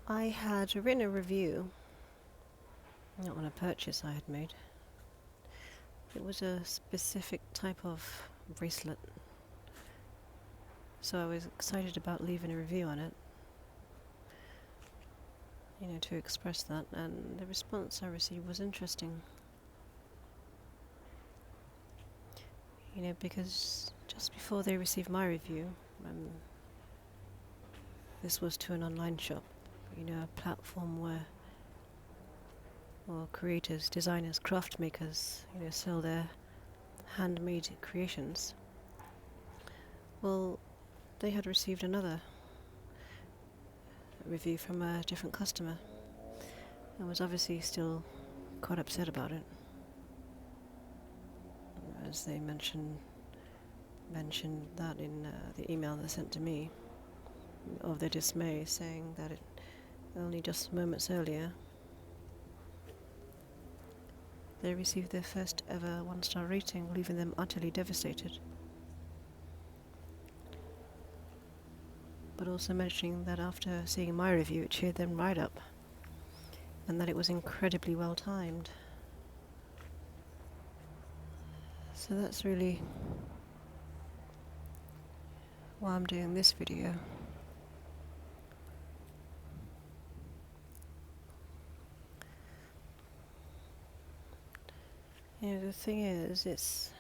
I had written a review, not on a purchase I had made. It was a specific type of bracelet, so I was excited about leaving a review on it, to express that, and the response I received was interesting. Because just before they received my review, this was to an online shop, a platform where creators, designers, craft makers, sell their handmade creations. Well, they had received another review from a different customer and was obviously still quite upset about it. As they mentioned that in the email they sent to me, of their dismay, saying that it only just moments earlier they received their first ever 1-star rating, leaving them utterly devastated. But also mentioning that after seeing my review it cheered them right up, and that it was incredibly well timed. So that's really why I'm doing this video. The thing is, it's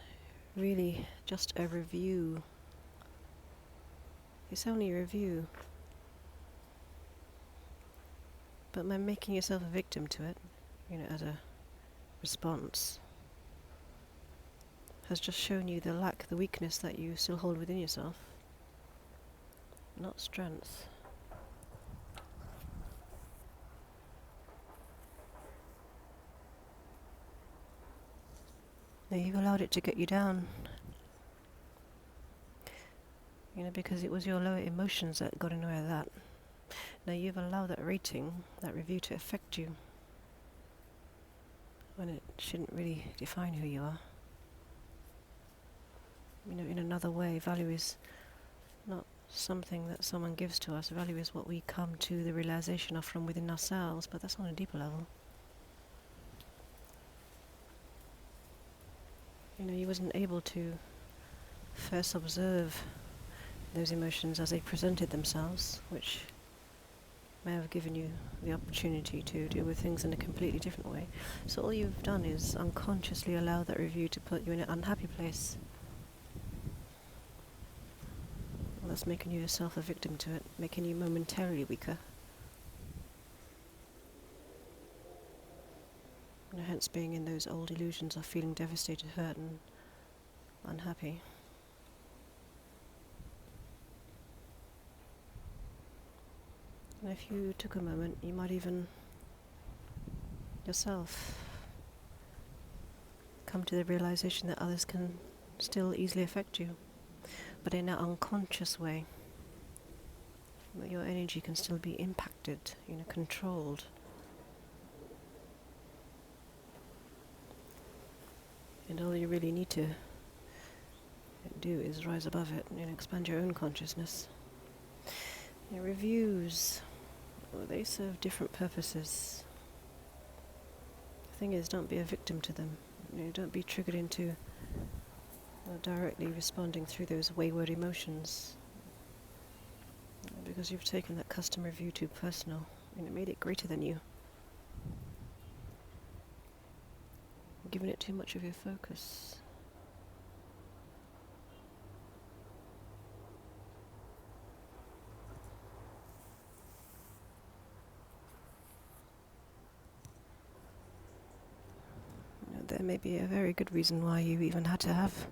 really just a review. It's only a review. But by making yourself a victim to it, as a response, has just shown you the weakness that you still hold within yourself, not strength. Now you've allowed it to get you down, because it was your lower emotions that got in the way of that. Now you've allowed that rating, that review, to affect you, when it shouldn't really define who you are. In another way, value is not something that someone gives to us. Value is what we come to the realization of from within ourselves, but that's on a deeper level. You wasn't able to first observe those emotions as they presented themselves, which may have given you the opportunity to deal with things in a completely different way. So all you've done is unconsciously allow that review to put you in an unhappy place. Well, that's making you yourself a victim to it, making you momentarily weaker. Hence being in those old illusions of feeling devastated, hurt and unhappy. And if you took a moment, you might even yourself come to the realization that others can still easily affect you, but in an unconscious way. That your energy can still be impacted, controlled. And all you really need to do is rise above it and expand your own consciousness. Reviews, they serve different purposes. The thing is, don't be a victim to them. Don't be triggered into directly responding through those wayward emotions, because you've taken that custom review too personal and it made it greater than you. Giving it too much of your focus. There may be a very good reason why you even had to have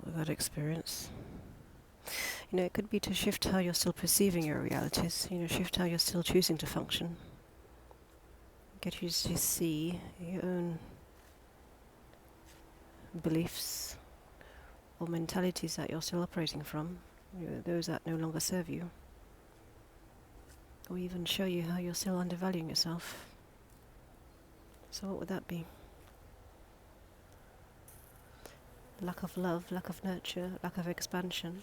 that experience. It could be to shift how you're still perceiving your realities, shift how you're still choosing to function. Get you to see your own beliefs or mentalities that you're still operating from, those that no longer serve you. Or even show you how you're still undervaluing yourself. So what would that be? Lack of love, lack of nurture, lack of expansion.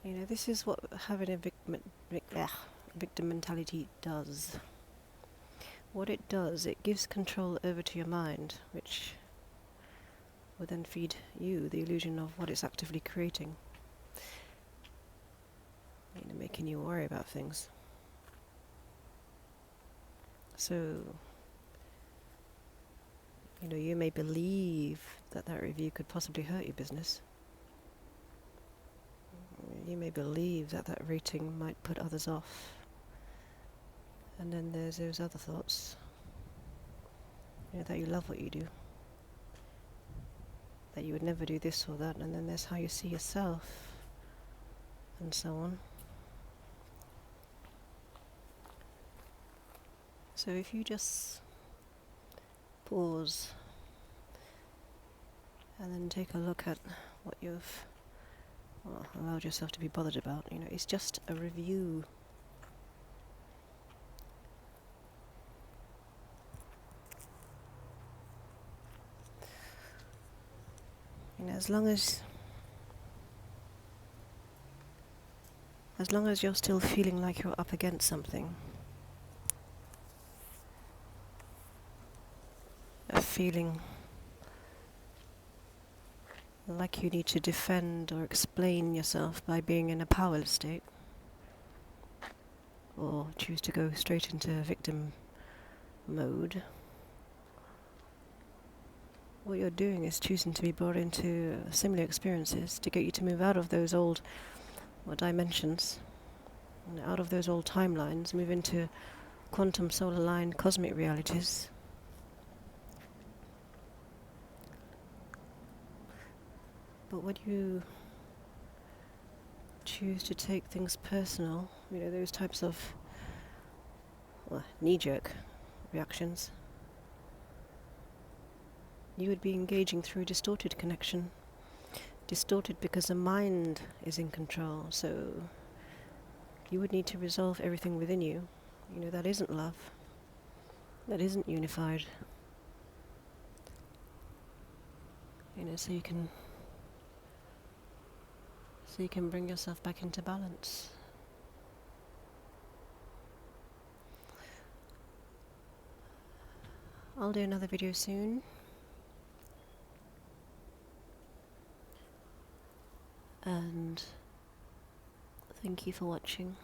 You know, this is what having a victim mentality does. What it does, it gives control over to your mind, which will then feed you the illusion of what it's actively creating. You know, making you worry about things. So, you know, you may believe that that review could possibly hurt your business. You may believe that that rating might put others off. And then there's those other thoughts, you know, that you love what you do, that you would never do this or that, and then there's how you see yourself, and so on. So if you just pause and then take a look at what you've allowed yourself to be bothered about, you know, it's just a review. You know, as long as you're still feeling like you're up against something, a feeling like you need to defend or explain yourself by being in a powerless state, or choose to go straight into victim mode, what you're doing is choosing to be brought into similar experiences to get you to move out of those old dimensions, and out of those old timelines, move into quantum solar line cosmic realities. But when you choose to take things personal, you know, those types of knee-jerk reactions, you would be engaging through a distorted connection. Distorted because the mind is in control, so you would need to resolve everything within you. You know, that isn't love, that isn't unified. You know, so you can bring yourself back into balance. I'll do another video soon. And thank you for watching.